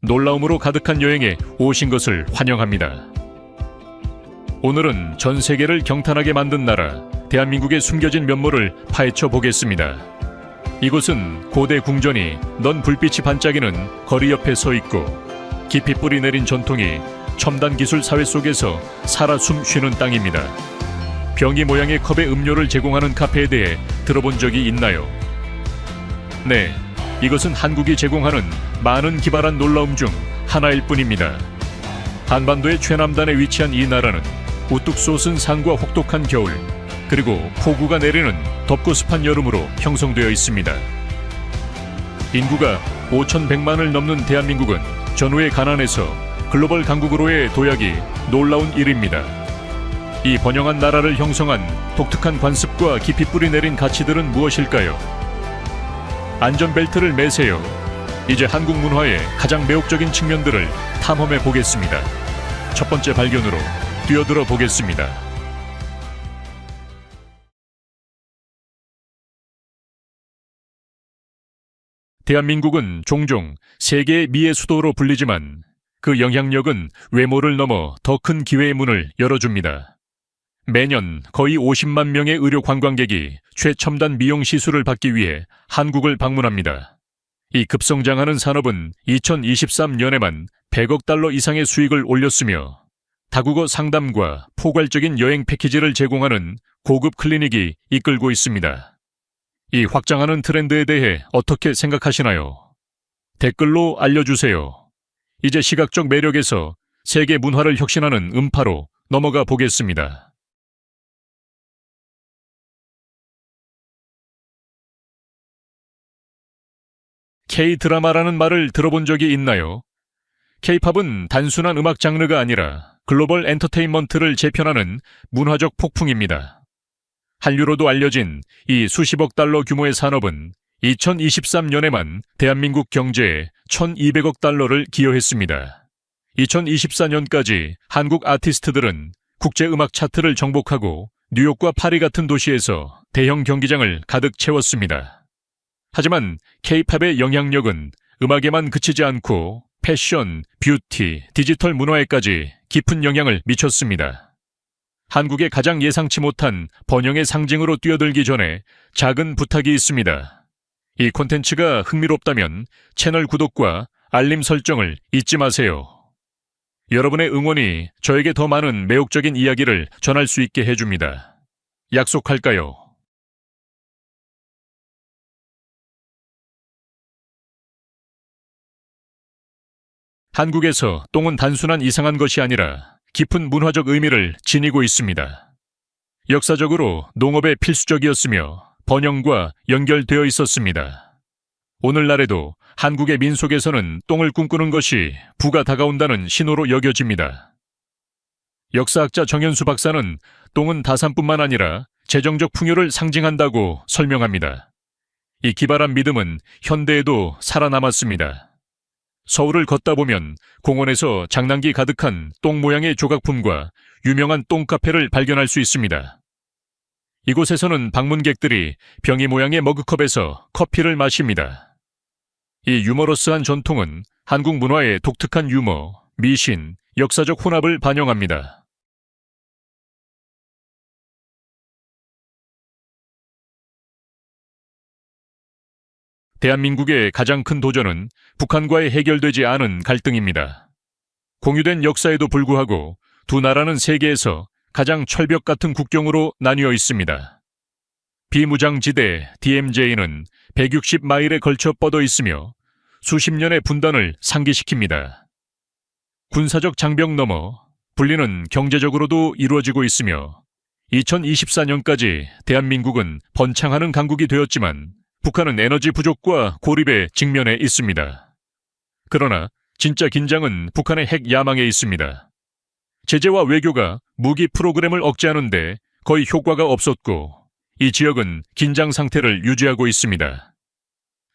놀라움으로 가득한 여행에 오신 것을 환영합니다. 오늘은 전 세계를 경탄하게 만든 나라, 대한민국의 숨겨진 면모를 파헤쳐 보겠습니다. 이곳은 고대 궁전이 넌 불빛이 반짝이는 거리 옆에 서 있고 깊이 뿌리 내린 전통이 첨단 기술 사회 속에서 살아 숨 쉬는 땅입니다. 병이 모양의 컵에 음료를 제공하는 카페에 대해 들어본 적이 있나요? 네, 이것은 한국이 제공하는 많은 기발한 놀라움 중 하나일 뿐입니다. 한반도의 최남단에 위치한 이 나라는 우뚝 솟은 산과 혹독한 겨울, 그리고 폭우가 내리는 덥고 습한 여름으로 형성되어 있습니다. 인구가 5,100만을 넘는 대한민국은 전후의 가난에서 글로벌 강국으로의 도약이 놀라운 일입니다. 이 번영한 나라를 형성한 독특한 관습과 깊이 뿌리 내린 가치들은 무엇일까요? 안전벨트를 매세요. 이제 한국 문화의 가장 매혹적인 측면들을 탐험해 보겠습니다. 첫 번째 발견으로 뛰어들어 보겠습니다. 대한민국은 종종 세계의 미의 수도로 불리지만 그 영향력은 외모를 넘어 더 큰 기회의 문을 열어줍니다. 매년 거의 50만 명의 의료 관광객이 최첨단 미용 시술을 받기 위해 한국을 방문합니다. 이 급성장하는 산업은 2023년에만 100억 달러 이상의 수익을 올렸으며 다국어 상담과 포괄적인 여행 패키지를 제공하는 고급 클리닉이 이끌고 있습니다. 이 확장하는 트렌드에 대해 어떻게 생각하시나요? 댓글로 알려주세요. 이제 시각적 매력에서 세계 문화를 혁신하는 음파로 넘어가 보겠습니다. K-드라마라는 말을 들어본 적이 있나요? K-팝은 단순한 음악 장르가 아니라 글로벌 엔터테인먼트를 재편하는 문화적 폭풍입니다. 한류로도 알려진 이 수십억 달러 규모의 산업은 2023년에만 대한민국 경제에 1,200억 달러를 기여했습니다. 2024년까지 한국 아티스트들은 국제음악 차트를 정복하고 뉴욕과 파리 같은 도시에서 대형 경기장을 가득 채웠습니다. 하지만 K-팝의 영향력은 음악에만 그치지 않고 패션, 뷰티, 디지털 문화에까지 깊은 영향을 미쳤습니다. 한국의 가장 예상치 못한 번영의 상징으로 뛰어들기 전에 작은 부탁이 있습니다. 이 콘텐츠가 흥미롭다면 채널 구독과 알림 설정을 잊지 마세요. 여러분의 응원이 저에게 더 많은 매혹적인 이야기를 전할 수 있게 해줍니다. 약속할까요? 한국에서 똥은 단순한 이상한 것이 아니라 깊은 문화적 의미를 지니고 있습니다. 역사적으로 농업에 필수적이었으며 번영과 연결되어 있었습니다. 오늘날에도 한국의 민속에서는 똥을 꿈꾸는 것이 부가 다가온다는 신호로 여겨집니다. 역사학자 정현수 박사는 똥은 다산뿐만 아니라 재정적 풍요를 상징한다고 설명합니다. 이 기발한 믿음은 현대에도 살아남았습니다. 서울을 걷다 보면 공원에서 장난기 가득한 똥 모양의 조각품과 유명한 똥카페를 발견할 수 있습니다. 이곳에서는 방문객들이 병이 모양의 머그컵에서 커피를 마십니다. 이 유머러스한 전통은 한국 문화의 독특한 유머, 미신, 역사적 혼합을 반영합니다. 대한민국의 가장 큰 도전은 북한과의 해결되지 않은 갈등입니다. 공유된 역사에도 불구하고 두 나라는 세계에서 가장 철벽 같은 국경으로 나뉘어 있습니다. 비무장지대 DMZ는 160마일에 걸쳐 뻗어 있으며 수십 년의 분단을 상기시킵니다. 군사적 장벽 너머 분리는 경제적으로도 이루어지고 있으며 2024년까지 대한민국은 번창하는 강국이 되었지만 북한은 에너지 부족과 고립에 직면해 있습니다. 그러나 진짜 긴장은 북한의 핵 야망에 있습니다. 제재와 외교가 무기 프로그램을 억제하는데 거의 효과가 없었고 이 지역은 긴장 상태를 유지하고 있습니다.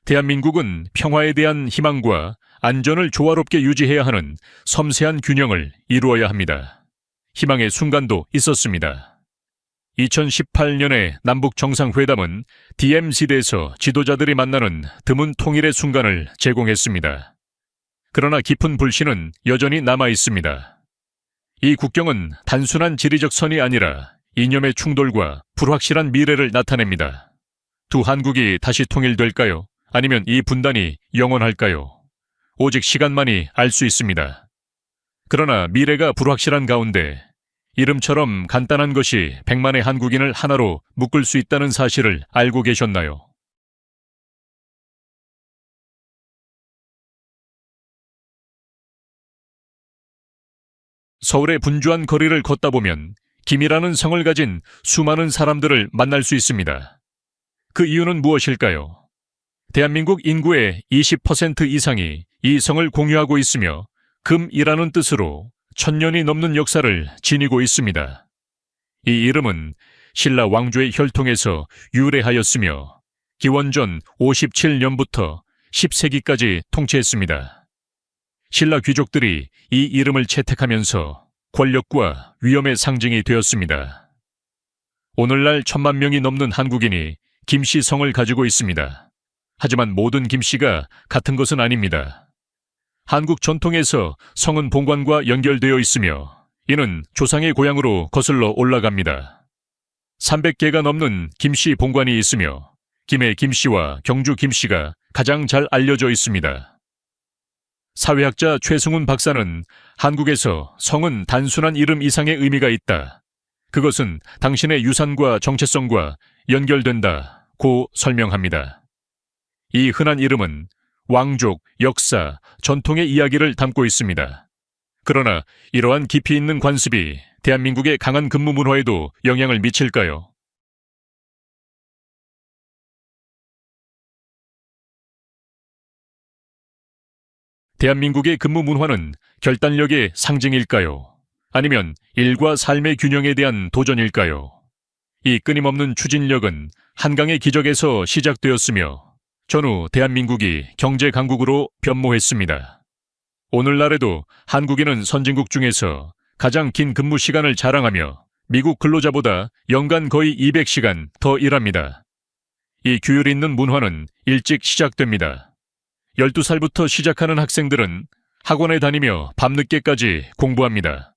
대한민국은 평화에 대한 희망과 안전을 조화롭게 유지해야 하는 섬세한 균형을 이루어야 합니다. 희망의 순간도 있었습니다. 2018년의 남북 정상회담은 DMZ에서 지도자들이 만나는 드문 통일의 순간을 제공했습니다. 그러나 깊은 불신은 여전히 남아 있습니다. 이 국경은 단순한 지리적 선이 아니라 이념의 충돌과 불확실한 미래를 나타냅니다. 두 한국이 다시 통일될까요? 아니면 이 분단이 영원할까요? 오직 시간만이 알 수 있습니다. 그러나 미래가 불확실한 가운데 이름처럼 간단한 것이 100만의 한국인을 하나로 묶을 수 있다는 사실을 알고 계셨나요? 서울의 분주한 거리를 걷다 보면 김이라는 성을 가진 수많은 사람들을 만날 수 있습니다. 그 이유는 무엇일까요? 대한민국 인구의 20% 이상이 이 성을 공유하고 있으며 금이라는 뜻으로 1000년이 넘는 역사를 지니고 있습니다. 이 이름은 신라 왕조의 혈통에서 유래하였으며 기원전 57년부터 10세기까지 통치했습니다. 신라 귀족들이 이 이름을 채택하면서 권력과 위엄의 상징이 되었습니다. 오늘날 1000만 명이 넘는 한국인이 김씨 성을 가지고 있습니다. 하지만 모든 김씨가 같은 것은 아닙니다. 한국 전통에서 성은 본관과 연결되어 있으며 이는 조상의 고향으로 거슬러 올라갑니다. 300개가 넘는 김씨 본관이 있으며 김해 김씨와 경주 김씨가 가장 잘 알려져 있습니다. 사회학자 최승훈 박사는 한국에서 성은 단순한 이름 이상의 의미가 있다. 그것은 당신의 유산과 정체성과 연결된다고 설명합니다. 이 흔한 이름은 왕족, 역사, 전통의 이야기를 담고 있습니다. 그러나 이러한 깊이 있는 관습이 대한민국의 강한 근무 문화에도 영향을 미칠까요? 대한민국의 근무 문화는 결단력의 상징일까요? 아니면 일과 삶의 균형에 대한 도전일까요? 이 끊임없는 추진력은 한강의 기적에서 시작되었으며 전후 대한민국이 경제 강국으로 변모했습니다. 오늘날에도 한국인은 선진국 중에서 가장 긴 근무 시간을 자랑하며 미국 근로자보다 연간 거의 200시간 더 일합니다. 이 규율 있는 문화는 일찍 시작됩니다. 12살부터 시작하는 학생들은 학원에 다니며 밤늦게까지 공부합니다.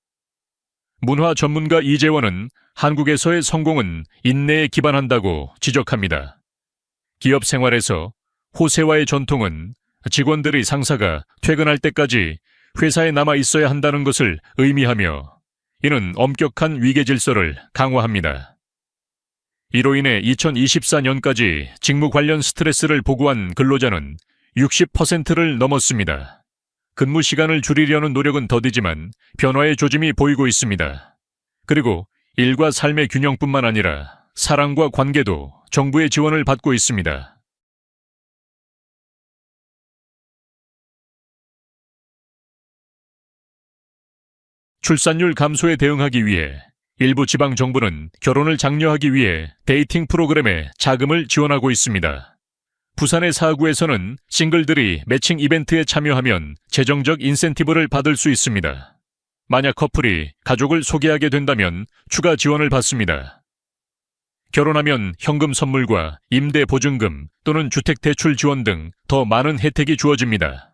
문화 전문가 이재원은 한국에서의 성공은 인내에 기반한다고 지적합니다. 기업 생활에서 호세와의 전통은 직원들이 상사가 퇴근할 때까지 회사에 남아 있어야 한다는 것을 의미하며 이는 엄격한 위계 질서를 강화합니다. 이로 인해 2024년까지 직무 관련 스트레스를 보고한 근로자는 60%를 넘었습니다. 근무 시간을 줄이려는 노력은 더디지만 변화의 조짐이 보이고 있습니다. 그리고 일과 삶의 균형뿐만 아니라 사랑과 관계도 정부의 지원을 받고 있습니다. 출산율 감소에 대응하기 위해 일부 지방 정부는 결혼을 장려하기 위해 데이팅 프로그램에 자금을 지원하고 있습니다. 부산의 사구에서는 싱글들이 매칭 이벤트에 참여하면 재정적 인센티브를 받을 수 있습니다. 만약 커플이 가족을 소개하게 된다면 추가 지원을 받습니다. 결혼하면 현금 선물과 임대 보증금 또는 주택 대출 지원 등 더 많은 혜택이 주어집니다.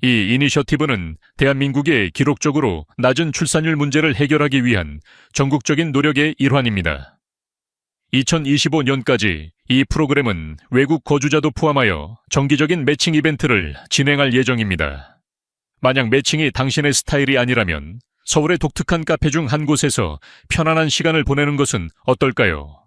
이 이니셔티브는 대한민국의 기록적으로 낮은 출산율 문제를 해결하기 위한 전국적인 노력의 일환입니다. 2025년까지 이 프로그램은 외국 거주자도 포함하여 정기적인 매칭 이벤트를 진행할 예정입니다. 만약 매칭이 당신의 스타일이 아니라면 서울의 독특한 카페 중 한 곳에서 편안한 시간을 보내는 것은 어떨까요?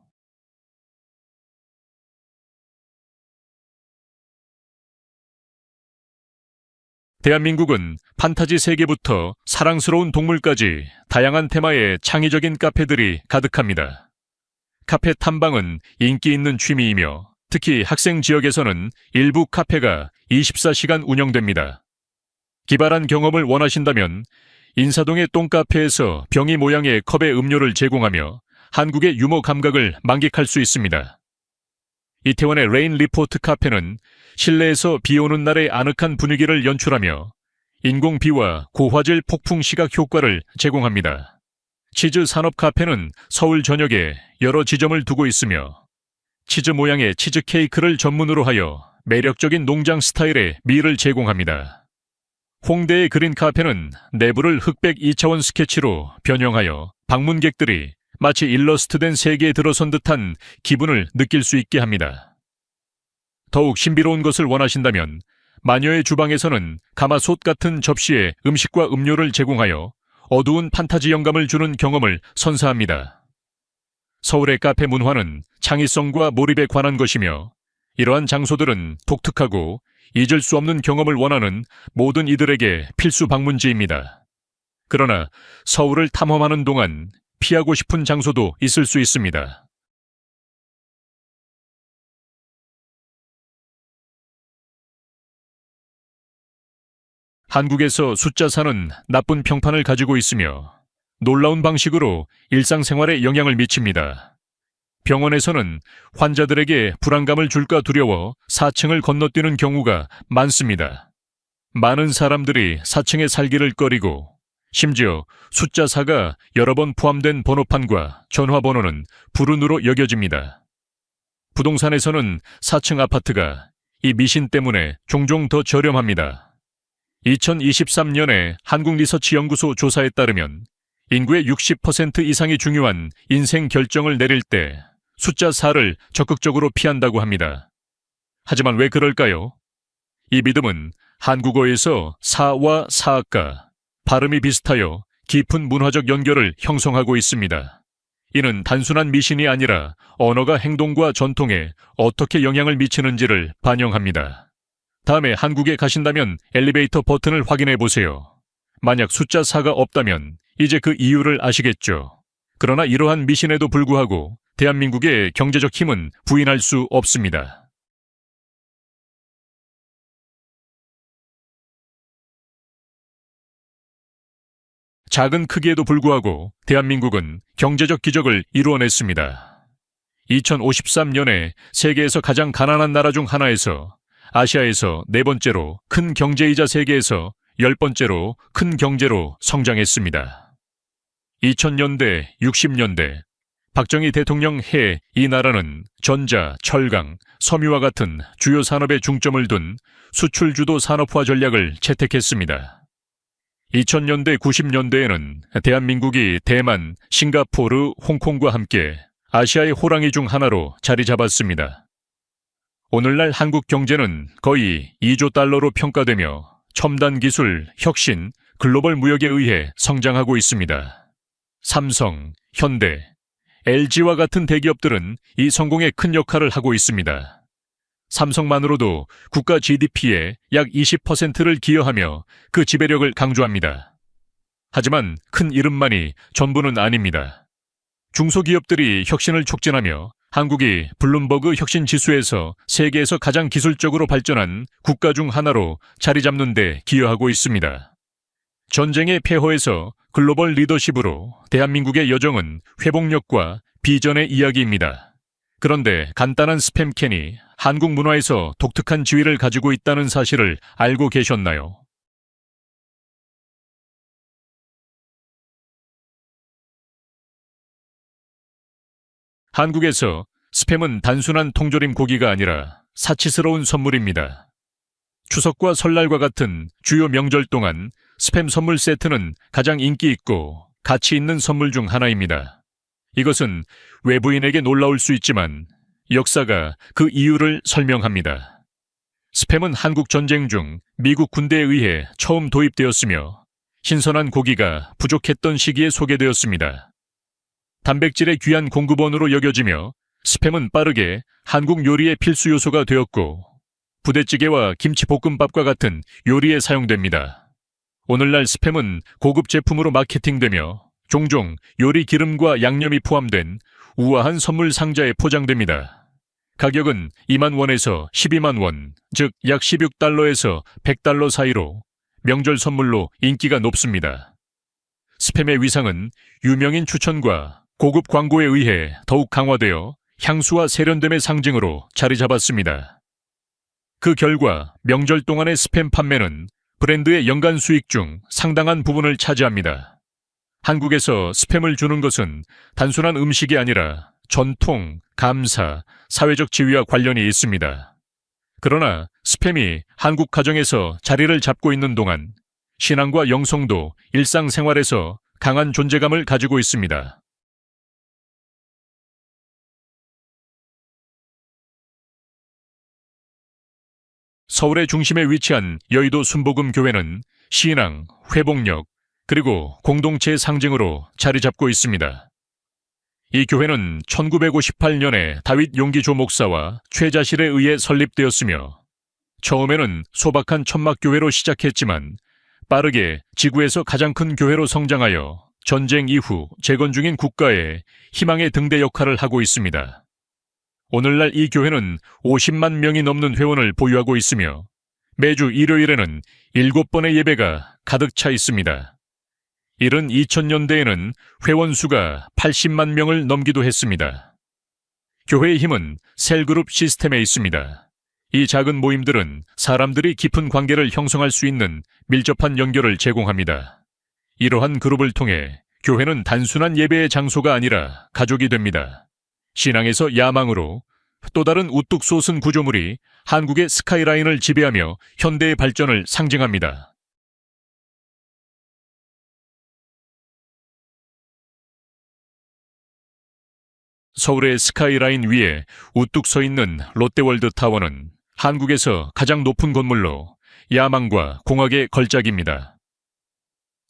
대한민국은 판타지 세계부터 사랑스러운 동물까지 다양한 테마의 창의적인 카페들이 가득합니다. 카페 탐방은 인기 있는 취미이며 특히 학생 지역에서는 일부 카페가 24시간 운영됩니다. 기발한 경험을 원하신다면 인사동의 똥카페에서 병이 모양의 컵에 음료를 제공하며 한국의 유머 감각을 만끽할 수 있습니다. 이태원의 레인 리포트 카페는 실내에서 비 오는 날의 아늑한 분위기를 연출하며 인공비와 고화질 폭풍 시각 효과를 제공합니다. 치즈 산업 카페는 서울 전역에 여러 지점을 두고 있으며 치즈 모양의 치즈 케이크를 전문으로 하여 매력적인 농장 스타일의 밀을 제공합니다. 홍대의 그린 카페는 내부를 흑백 2차원 스케치로 변형하여 방문객들이 마치 일러스트된 세계에 들어선 듯한 기분을 느낄 수 있게 합니다. 더욱 신비로운 것을 원하신다면 마녀의 주방에서는 가마솥 같은 접시에 음식과 음료를 제공하여 어두운 판타지 영감을 주는 경험을 선사합니다. 서울의 카페 문화는 창의성과 몰입에 관한 것이며 이러한 장소들은 독특하고 잊을 수 없는 경험을 원하는 모든 이들에게 필수 방문지입니다. 그러나 서울을 탐험하는 동안 피하고 싶은 장소도 있을 수 있습니다. 한국에서 숫자 4는 나쁜 평판을 가지고 있으며 놀라운 방식으로 일상생활에 영향을 미칩니다. 병원에서는 환자들에게 불안감을 줄까 두려워 4층을 건너뛰는 경우가 많습니다. 많은 사람들이 4층에 살기를 꺼리고 심지어 숫자 4가 여러 번 포함된 번호판과 전화번호는 불운으로 여겨집니다. 부동산에서는 4층 아파트가 이 미신 때문에 종종 더 저렴합니다. 2023년에 한국리서치연구소 조사에 따르면 인구의 60% 이상이 중요한 인생 결정을 내릴 때 숫자 4를 적극적으로 피한다고 합니다. 하지만 왜 그럴까요? 이 믿음은 한국어에서 사와 사악과 발음이 비슷하여 깊은 문화적 연결을 형성하고 있습니다. 이는 단순한 미신이 아니라 언어가 행동과 전통에 어떻게 영향을 미치는지를 반영합니다. 다음에 한국에 가신다면 엘리베이터 버튼을 확인해 보세요. 만약 숫자 4가 없다면 이제 그 이유를 아시겠죠. 그러나 이러한 미신에도 불구하고 대한민국의 경제적 힘은 부인할 수 없습니다. 작은 크기에도 불구하고 대한민국은 경제적 기적을 이루어냈습니다. 2053년에 세계에서 가장 가난한 나라 중 하나에서 아시아에서 4번째로 큰 경제이자 세계에서 10번째로 큰 경제로 성장했습니다. 2000년대, 60년대 박정희 대통령 해 이 나라는 전자, 철강, 섬유와 같은 주요 산업에 중점을 둔 수출주도 산업화 전략을 채택했습니다. 2000년대, 90년대에는 대한민국이 대만, 싱가포르, 홍콩과 함께 아시아의 호랑이 중 하나로 자리 잡았습니다. 오늘날 한국 경제는 거의 2조 달러로 평가되며 첨단 기술, 혁신, 글로벌 무역에 의해 성장하고 있습니다. 삼성, 현대, LG와 같은 대기업들은 이 성공에 큰 역할을 하고 있습니다. 삼성만으로도 국가 GDP의 약 20%를 기여하며 그 지배력을 강조합니다. 하지만 큰 이름만이 전부는 아닙니다. 중소기업들이 혁신을 촉진하며 한국이 블룸버그 혁신 지수에서 세계에서 가장 기술적으로 발전한 국가 중 하나로 자리 잡는 데 기여하고 있습니다. 전쟁의 폐허에서 글로벌 리더십으로 대한민국의 여정은 회복력과 비전의 이야기입니다. 그런데 간단한 스팸캔이 한국 문화에서 독특한 지위를 가지고 있다는 사실을 알고 계셨나요? 한국에서 스팸은 단순한 통조림 고기가 아니라 사치스러운 선물입니다. 추석과 설날과 같은 주요 명절 동안 스팸 선물 세트는 가장 인기 있고 가치 있는 선물 중 하나입니다. 이것은 외부인에게 놀라울 수 있지만 역사가 그 이유를 설명합니다. 스팸은 한국 전쟁 중 미국 군대에 의해 처음 도입되었으며 신선한 고기가 부족했던 시기에 소개되었습니다. 단백질의 귀한 공급원으로 여겨지며 스팸은 빠르게 한국 요리의 필수 요소가 되었고 부대찌개와 김치볶음밥과 같은 요리에 사용됩니다. 오늘날 스팸은 고급 제품으로 마케팅되며 종종 요리 기름과 양념이 포함된 우아한 선물 상자에 포장됩니다. 가격은 2만 원에서 12만 원, 즉 약 16달러에서 100달러 사이로 명절 선물로 인기가 높습니다. 스팸의 위상은 유명인 추천과 고급 광고에 의해 더욱 강화되어 향수와 세련됨의 상징으로 자리 잡았습니다. 그 결과 명절 동안의 스팸 판매는 브랜드의 연간 수익 중 상당한 부분을 차지합니다. 한국에서 스팸을 주는 것은 단순한 음식이 아니라 전통, 감사, 사회적 지위와 관련이 있습니다. 그러나 스팸이 한국 가정에서 자리를 잡고 있는 동안 신앙과 영성도 일상생활에서 강한 존재감을 가지고 있습니다. 서울의 중심에 위치한 여의도 순복음교회는 신앙, 회복력, 그리고 공동체의 상징으로 자리 잡고 있습니다. 이 교회는 1958년에 다윗 용기조 목사와 최자실에 의해 설립되었으며 처음에는 소박한 천막교회로 시작했지만 빠르게 지구에서 가장 큰 교회로 성장하여 전쟁 이후 재건 중인 국가에 희망의 등대 역할을 하고 있습니다. 오늘날 이 교회는 50만 명이 넘는 회원을 보유하고 있으며 매주 일요일에는 7번의 예배가 가득 차 있습니다. 이른 2000년대에는 회원 수가 80만 명을 넘기도 했습니다. 교회의 힘은 셀그룹 시스템에 있습니다. 이 작은 모임들은 사람들이 깊은 관계를 형성할 수 있는 밀접한 연결을 제공합니다. 이러한 그룹을 통해 교회는 단순한 예배의 장소가 아니라 가족이 됩니다. 신앙에서 야망으로 또 다른 우뚝 솟은 구조물이 한국의 스카이라인을 지배하며 현대의 발전을 상징합니다. 서울의 스카이라인 위에 우뚝 서 있는 롯데월드 타워는 한국에서 가장 높은 건물로 야망과 공학의 걸작입니다.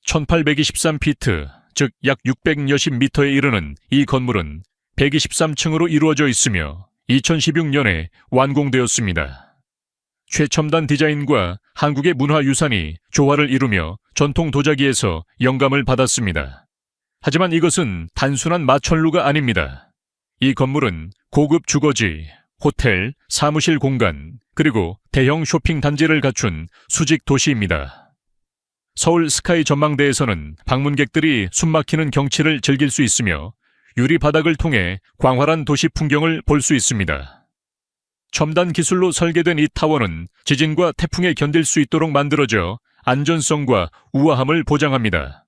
1823피트, 즉 약 600여십 미터에 이르는 이 건물은 123층으로 이루어져 있으며 2016년에 완공되었습니다. 최첨단 디자인과 한국의 문화유산이 조화를 이루며 전통 도자기에서 영감을 받았습니다. 하지만 이것은 단순한 마천루가 아닙니다. 이 건물은 고급 주거지, 호텔, 사무실 공간, 그리고 대형 쇼핑 단지를 갖춘 수직 도시입니다. 서울 스카이 전망대에서는 방문객들이 숨막히는 경치를 즐길 수 있으며 유리 바닥을 통해 광활한 도시 풍경을 볼 수 있습니다. 첨단 기술로 설계된 이 타워는 지진과 태풍에 견딜 수 있도록 만들어져 안전성과 우아함을 보장합니다.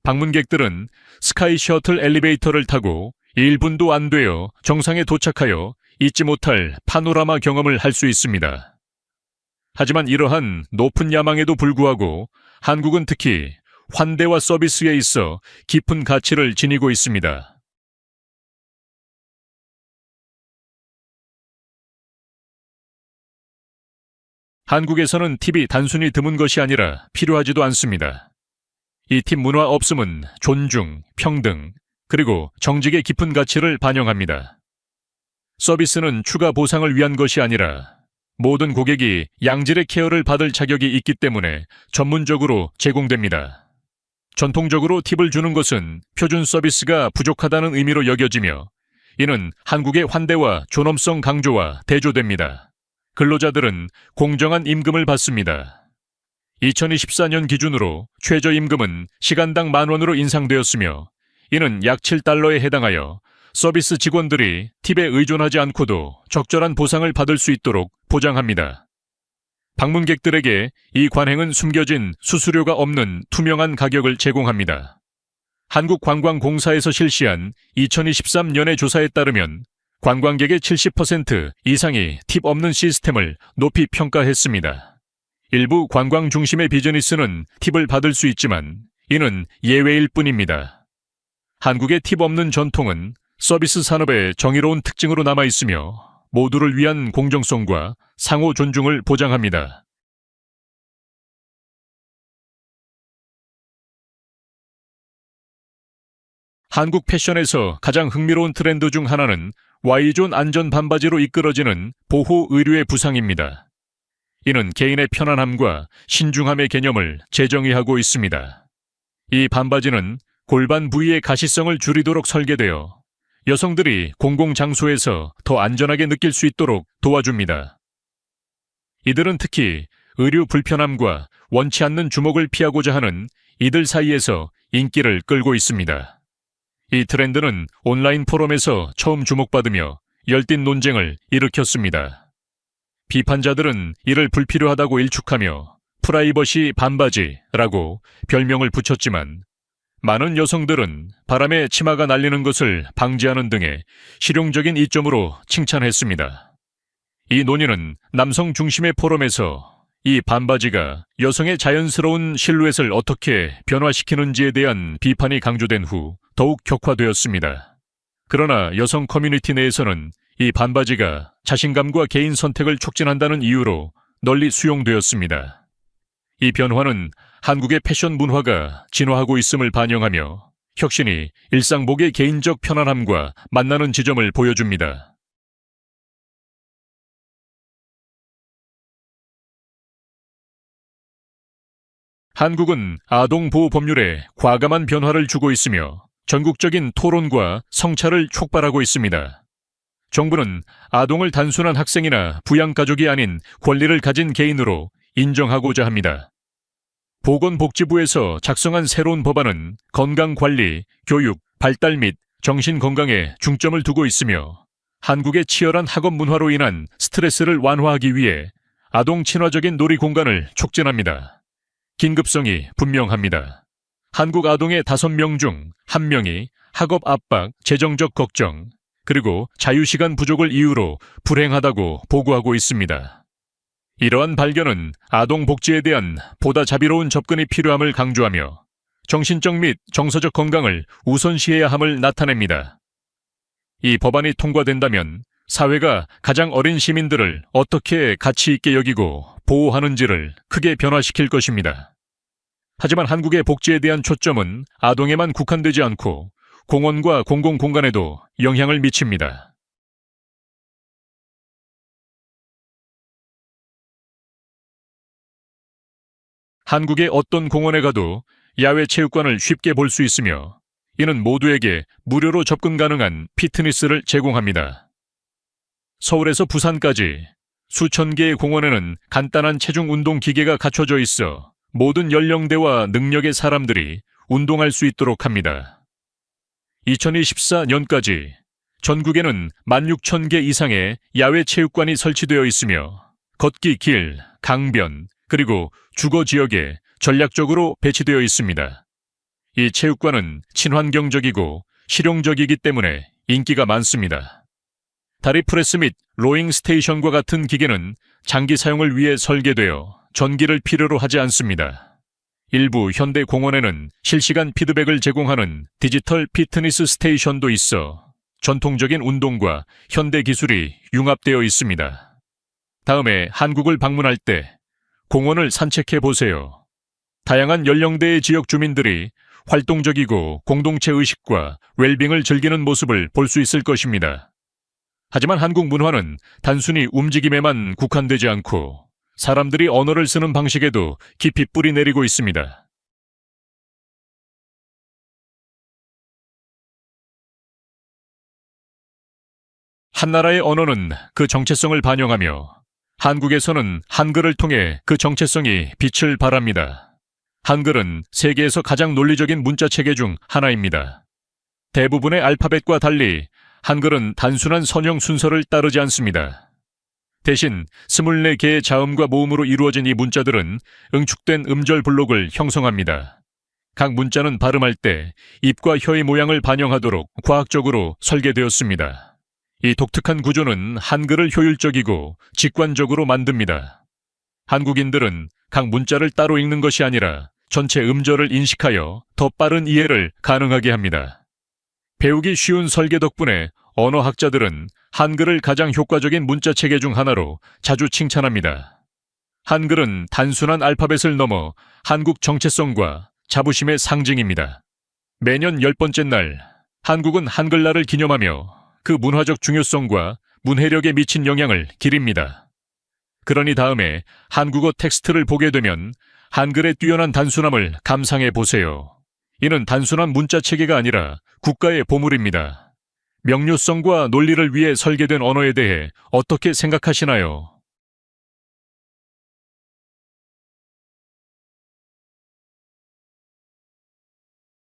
방문객들은 스카이 셔틀 엘리베이터를 타고 1분도 안 되어 정상에 도착하여 잊지 못할 파노라마 경험을 할 수 있습니다. 하지만 이러한 높은 야망에도 불구하고 한국은 특히 환대와 서비스에 있어 깊은 가치를 지니고 있습니다. 한국에서는 팁이 단순히 드문 것이 아니라 필요하지도 않습니다. 이 팁 문화 없음은 존중, 평등, 그리고 정직의 깊은 가치를 반영합니다. 서비스는 추가 보상을 위한 것이 아니라 모든 고객이 양질의 케어를 받을 자격이 있기 때문에 전문적으로 제공됩니다. 전통적으로 팁을 주는 것은 표준 서비스가 부족하다는 의미로 여겨지며 이는 한국의 환대와 존엄성 강조와 대조됩니다. 근로자들은 공정한 임금을 받습니다. 2024년 기준으로 최저임금은 시간당 10,000원으로 인상되었으며 이는 약 7달러에 해당하여 서비스 직원들이 팁에 의존하지 않고도 적절한 보상을 받을 수 있도록 보장합니다. 방문객들에게 이 관행은 숨겨진 수수료가 없는 투명한 가격을 제공합니다. 한국관광공사에서 실시한 2023년의 조사에 따르면 관광객의 70% 이상이 팁 없는 시스템을 높이 평가했습니다. 일부 관광 중심의 비즈니스는 팁을 받을 수 있지만 이는 예외일 뿐입니다. 한국의 팁 없는 전통은 서비스 산업의 정의로운 특징으로 남아 있으며 모두를 위한 공정성과 상호 존중을 보장합니다. 한국 패션에서 가장 흥미로운 트렌드 중 하나는 Y존 안전 반바지로 이끌어지는 보호 의류의 부상입니다. 이는 개인의 편안함과 신중함의 개념을 재정의하고 있습니다. 이 반바지는 골반 부위의 가시성을 줄이도록 설계되어 여성들이 공공장소에서 더 안전하게 느낄 수 있도록 도와줍니다. 이들은 특히 의류 불편함과 원치 않는 주목을 피하고자 하는 이들 사이에서 인기를 끌고 있습니다. 이 트렌드는 온라인 포럼에서 처음 주목받으며 열띤 논쟁을 일으켰습니다. 비판자들은 이를 불필요하다고 일축하며 프라이버시 반바지라고 별명을 붙였지만 많은 여성들은 바람에 치마가 날리는 것을 방지하는 등의 실용적인 이점으로 칭찬했습니다. 이 논의는 남성 중심의 포럼에서 이 반바지가 여성의 자연스러운 실루엣을 어떻게 변화시키는지에 대한 비판이 강조된 후 더욱 격화되었습니다. 그러나 여성 커뮤니티 내에서는 이 반바지가 자신감과 개인 선택을 촉진한다는 이유로 널리 수용되었습니다. 이 변화는 한국의 패션 문화가 진화하고 있음을 반영하며 혁신이 일상복의 개인적 편안함과 만나는 지점을 보여줍니다. 한국은 아동보호 법률에 과감한 변화를 주고 있으며 전국적인 토론과 성찰을 촉발하고 있습니다. 정부는 아동을 단순한 학생이나 부양가족이 아닌 권리를 가진 개인으로 인정하고자 합니다. 보건복지부에서 작성한 새로운 법안은 건강관리, 교육, 발달 및 정신건강에 중점을 두고 있으며 한국의 치열한 학업 문화로 인한 스트레스를 완화하기 위해 아동 친화적인 놀이 공간을 촉진합니다. 긴급성이 분명합니다. 한국 아동의 5명 중 1명이 학업 압박, 재정적 걱정, 그리고 자유시간 부족을 이유로 불행하다고 보고하고 있습니다. 이러한 발견은 아동 복지에 대한 보다 자비로운 접근이 필요함을 강조하며 정신적 및 정서적 건강을 우선시해야 함을 나타냅니다. 이 법안이 통과된다면 사회가 가장 어린 시민들을 어떻게 가치 있게 여기고 보호하는지를 크게 변화시킬 것입니다. 하지만 한국의 복지에 대한 초점은 아동에만 국한되지 않고 공원과 공공공간에도 영향을 미칩니다. 한국의 어떤 공원에 가도 야외 체육관을 쉽게 볼 수 있으며 이는 모두에게 무료로 접근 가능한 피트니스를 제공합니다. 서울에서 부산까지 수천 개의 공원에는 간단한 체중 운동 기계가 갖춰져 있어 모든 연령대와 능력의 사람들이 운동할 수 있도록 합니다. 2024년까지 전국에는 16,000개 이상의 야외 체육관이 설치되어 있으며 걷기 길, 강변, 그리고 주거 지역에 전략적으로 배치되어 있습니다. 이 체육관은 친환경적이고 실용적이기 때문에 인기가 많습니다. 다리 프레스 및 로잉 스테이션과 같은 기계는 장기 사용을 위해 설계되어 전기를 필요로 하지 않습니다. 일부 현대 공원에는 실시간 피드백을 제공하는 디지털 피트니스 스테이션도 있어 전통적인 운동과 현대 기술이 융합되어 있습니다. 다음에 한국을 방문할 때 공원을 산책해 보세요. 다양한 연령대의 지역 주민들이 활동적이고 공동체 의식과 웰빙을 즐기는 모습을 볼 수 있을 것입니다. 하지만 한국 문화는 단순히 움직임에만 국한되지 않고 사람들이 언어를 쓰는 방식에도 깊이 뿌리 내리고 있습니다. 한 나라의 언어는 그 정체성을 반영하며 한국에서는 한글을 통해 그 정체성이 빛을 발합니다. 한글은 세계에서 가장 논리적인 문자체계 중 하나입니다. 대부분의 알파벳과 달리 한글은 단순한 선형 순서를 따르지 않습니다. 대신 24개의 자음과 모음으로 이루어진 이 문자들은 응축된 음절 블록을 형성합니다. 각 문자는 발음할 때 입과 혀의 모양을 반영하도록 과학적으로 설계되었습니다. 이 독특한 구조는 한글을 효율적이고 직관적으로 만듭니다. 한국인들은 각 문자를 따로 읽는 것이 아니라 전체 음절을 인식하여 더 빠른 이해를 가능하게 합니다. 배우기 쉬운 설계 덕분에 언어학자들은 한글을 가장 효과적인 문자 체계 중 하나로 자주 칭찬합니다. 한글은 단순한 알파벳을 넘어 한국 정체성과 자부심의 상징입니다. 매년 10번째 날, 한국은 한글날을 기념하며 그 문화적 중요성과 문해력에 미친 영향을 기립니다. 그러니 다음에 한국어 텍스트를 보게 되면 한글의 뛰어난 단순함을 감상해 보세요. 이는 단순한 문자 체계가 아니라 국가의 보물입니다. 명료성과 논리를 위해 설계된 언어에 대해 어떻게 생각하시나요?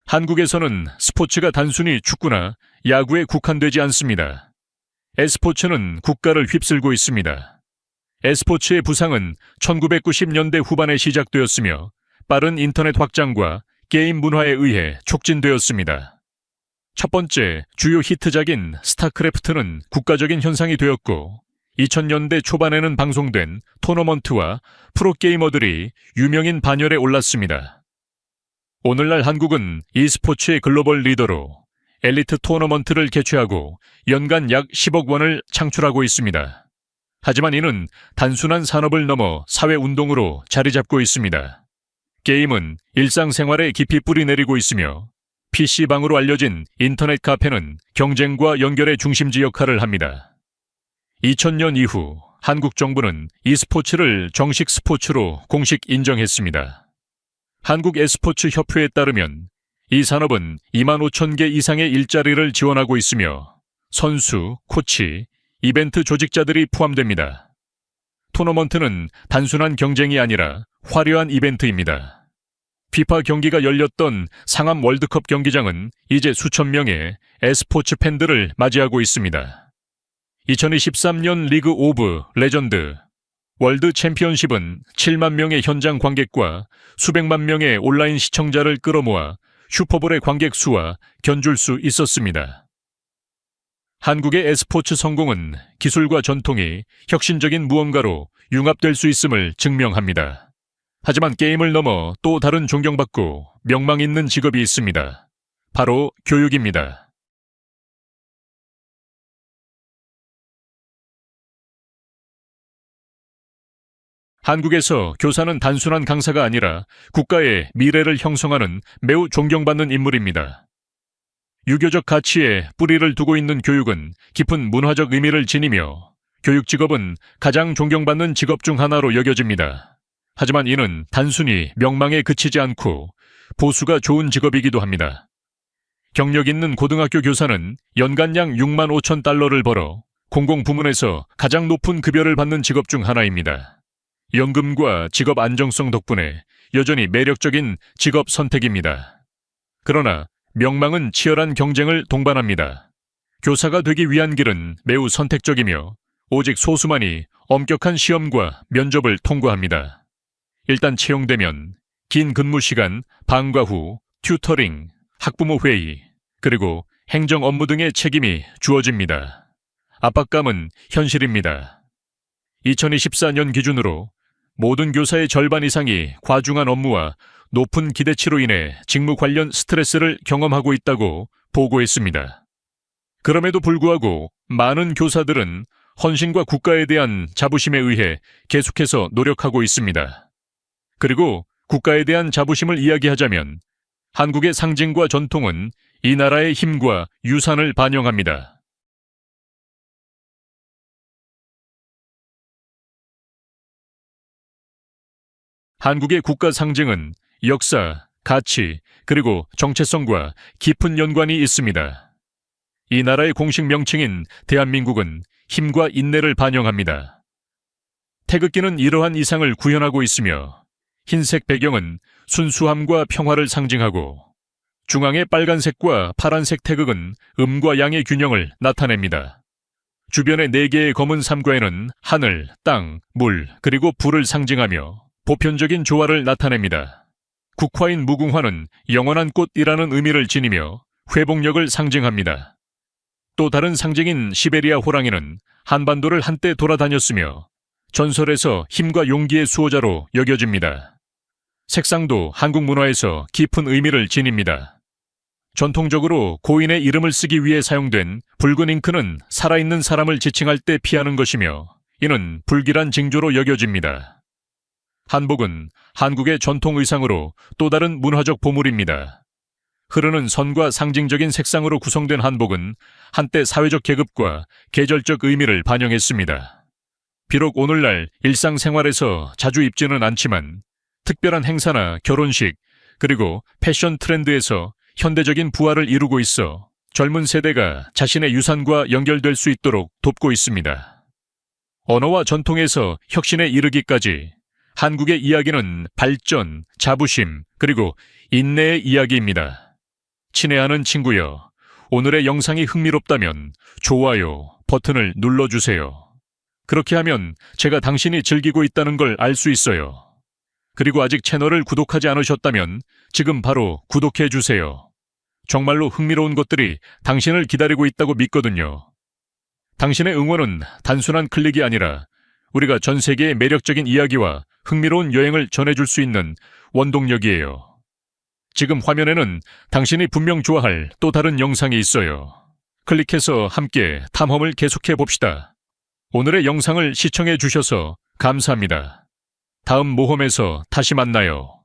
한국에서는 스포츠가 단순히 축구나 야구에 국한되지 않습니다. e스포츠는 국가를 휩쓸고 있습니다. e스포츠의 부상은 1990년대 후반에 시작되었으며 빠른 인터넷 확장과 게임 문화에 의해 촉진되었습니다. 첫 번째 주요 히트작인 스타크래프트는 국가적인 현상이 되었고 2000년대 초반에는 방송된 토너먼트와 프로게이머들이 유명인 반열에 올랐습니다. 오늘날 한국은 e스포츠의 글로벌 리더로 엘리트 토너먼트를 개최하고 연간 약 10억 원을 창출하고 있습니다. 하지만 이는 단순한 산업을 넘어 사회운동으로 자리 잡고 있습니다. 게임은 일상생활에 깊이 뿌리 내리고 있으며 PC방으로 알려진 인터넷 카페는 경쟁과 연결의 중심지 역할을 합니다. 2000년 이후 한국 정부는 e스포츠를 정식 스포츠로 공식 인정했습니다. 한국 e스포츠 협회에 따르면 이 산업은 25,000개 이상의 일자리를 지원하고 있으며 선수, 코치, 이벤트 조직자들이 포함됩니다. 토너먼트는 단순한 경쟁이 아니라 화려한 이벤트입니다. 피파 경기가 열렸던 상암 월드컵 경기장은 이제 수천 명의 e스포츠 팬들을 맞이하고 있습니다. 2023년 리그 오브 레전드 월드 챔피언십은 7만 명의 현장 관객과 수백만 명의 온라인 시청자를 끌어모아 슈퍼볼의 관객 수와 견줄 수 있었습니다. 한국의 e스포츠 성공은 기술과 전통이 혁신적인 무언가로 융합될 수 있음을 증명합니다. 하지만 게임을 넘어 또 다른 존경받고 명망 있는 직업이 있습니다. 바로 교육입니다. 한국에서 교사는 단순한 강사가 아니라 국가의 미래를 형성하는 매우 존경받는 인물입니다. 유교적 가치에 뿌리를 두고 있는 교육은 깊은 문화적 의미를 지니며 교육 직업은 가장 존경받는 직업 중 하나로 여겨집니다. 하지만 이는 단순히 명망에 그치지 않고 보수가 좋은 직업이기도 합니다. 경력 있는 고등학교 교사는 연간 약 6만 5천 달러를 벌어 공공부문에서 가장 높은 급여를 받는 직업 중 하나입니다. 연금과 직업 안정성 덕분에 여전히 매력적인 직업 선택입니다. 그러나 명망은 치열한 경쟁을 동반합니다. 교사가 되기 위한 길은 매우 선택적이며 오직 소수만이 엄격한 시험과 면접을 통과합니다. 일단 채용되면 긴 근무 시간, 방과 후, 튜터링, 학부모 회의, 그리고 행정 업무 등의 책임이 주어집니다. 압박감은 현실입니다. 2024년 기준으로 모든 교사의 절반 이상이 과중한 업무와 높은 기대치로 인해 직무 관련 스트레스를 경험하고 있다고 보고했습니다. 그럼에도 불구하고 많은 교사들은 헌신과 국가에 대한 자부심에 의해 계속해서 노력하고 있습니다. 그리고 국가에 대한 자부심을 이야기하자면 한국의 상징과 전통은 이 나라의 힘과 유산을 반영합니다. 한국의 국가 상징은 역사, 가치, 그리고 정체성과 깊은 연관이 있습니다. 이 나라의 공식 명칭인 대한민국은 힘과 인내를 반영합니다. 태극기는 이러한 이상을 구현하고 있으며 흰색 배경은 순수함과 평화를 상징하고 중앙의 빨간색과 파란색 태극은 음과 양의 균형을 나타냅니다. 주변의 4개의 검은 삼과에는 하늘, 땅, 물, 그리고 불을 상징하며 보편적인 조화를 나타냅니다. 국화인 무궁화는 영원한 꽃이라는 의미를 지니며 회복력을 상징합니다. 또 다른 상징인 시베리아 호랑이는 한반도를 한때 돌아다녔으며 전설에서 힘과 용기의 수호자로 여겨집니다. 색상도 한국 문화에서 깊은 의미를 지닙니다. 전통적으로 고인의 이름을 쓰기 위해 사용된 붉은 잉크는 살아있는 사람을 지칭할 때 피하는 것이며 이는 불길한 징조로 여겨집니다. 한복은 한국의 전통 의상으로 또 다른 문화적 보물입니다. 흐르는 선과 상징적인 색상으로 구성된 한복은 한때 사회적 계급과 계절적 의미를 반영했습니다. 비록 오늘날 일상생활에서 자주 입지는 않지만 특별한 행사나 결혼식, 그리고 패션 트렌드에서 현대적인 부활을 이루고 있어 젊은 세대가 자신의 유산과 연결될 수 있도록 돕고 있습니다. 언어와 전통에서 혁신에 이르기까지 한국의 이야기는 발전, 자부심, 그리고 인내의 이야기입니다. 친애하는 친구여, 오늘의 영상이 흥미롭다면 좋아요 버튼을 눌러주세요. 그렇게 하면 제가 당신이 즐기고 있다는 걸 알 수 있어요. 그리고 아직 채널을 구독하지 않으셨다면 지금 바로 구독해주세요. 정말로 흥미로운 것들이 당신을 기다리고 있다고 믿거든요. 당신의 응원은 단순한 클릭이 아니라 우리가 전 세계의 매력적인 이야기와 흥미로운 여행을 전해줄 수 있는 원동력이에요. 지금 화면에는 당신이 분명 좋아할 또 다른 영상이 있어요. 클릭해서 함께 탐험을 계속해 봅시다. 오늘의 영상을 시청해 주셔서 감사합니다. 다음 모험에서 다시 만나요.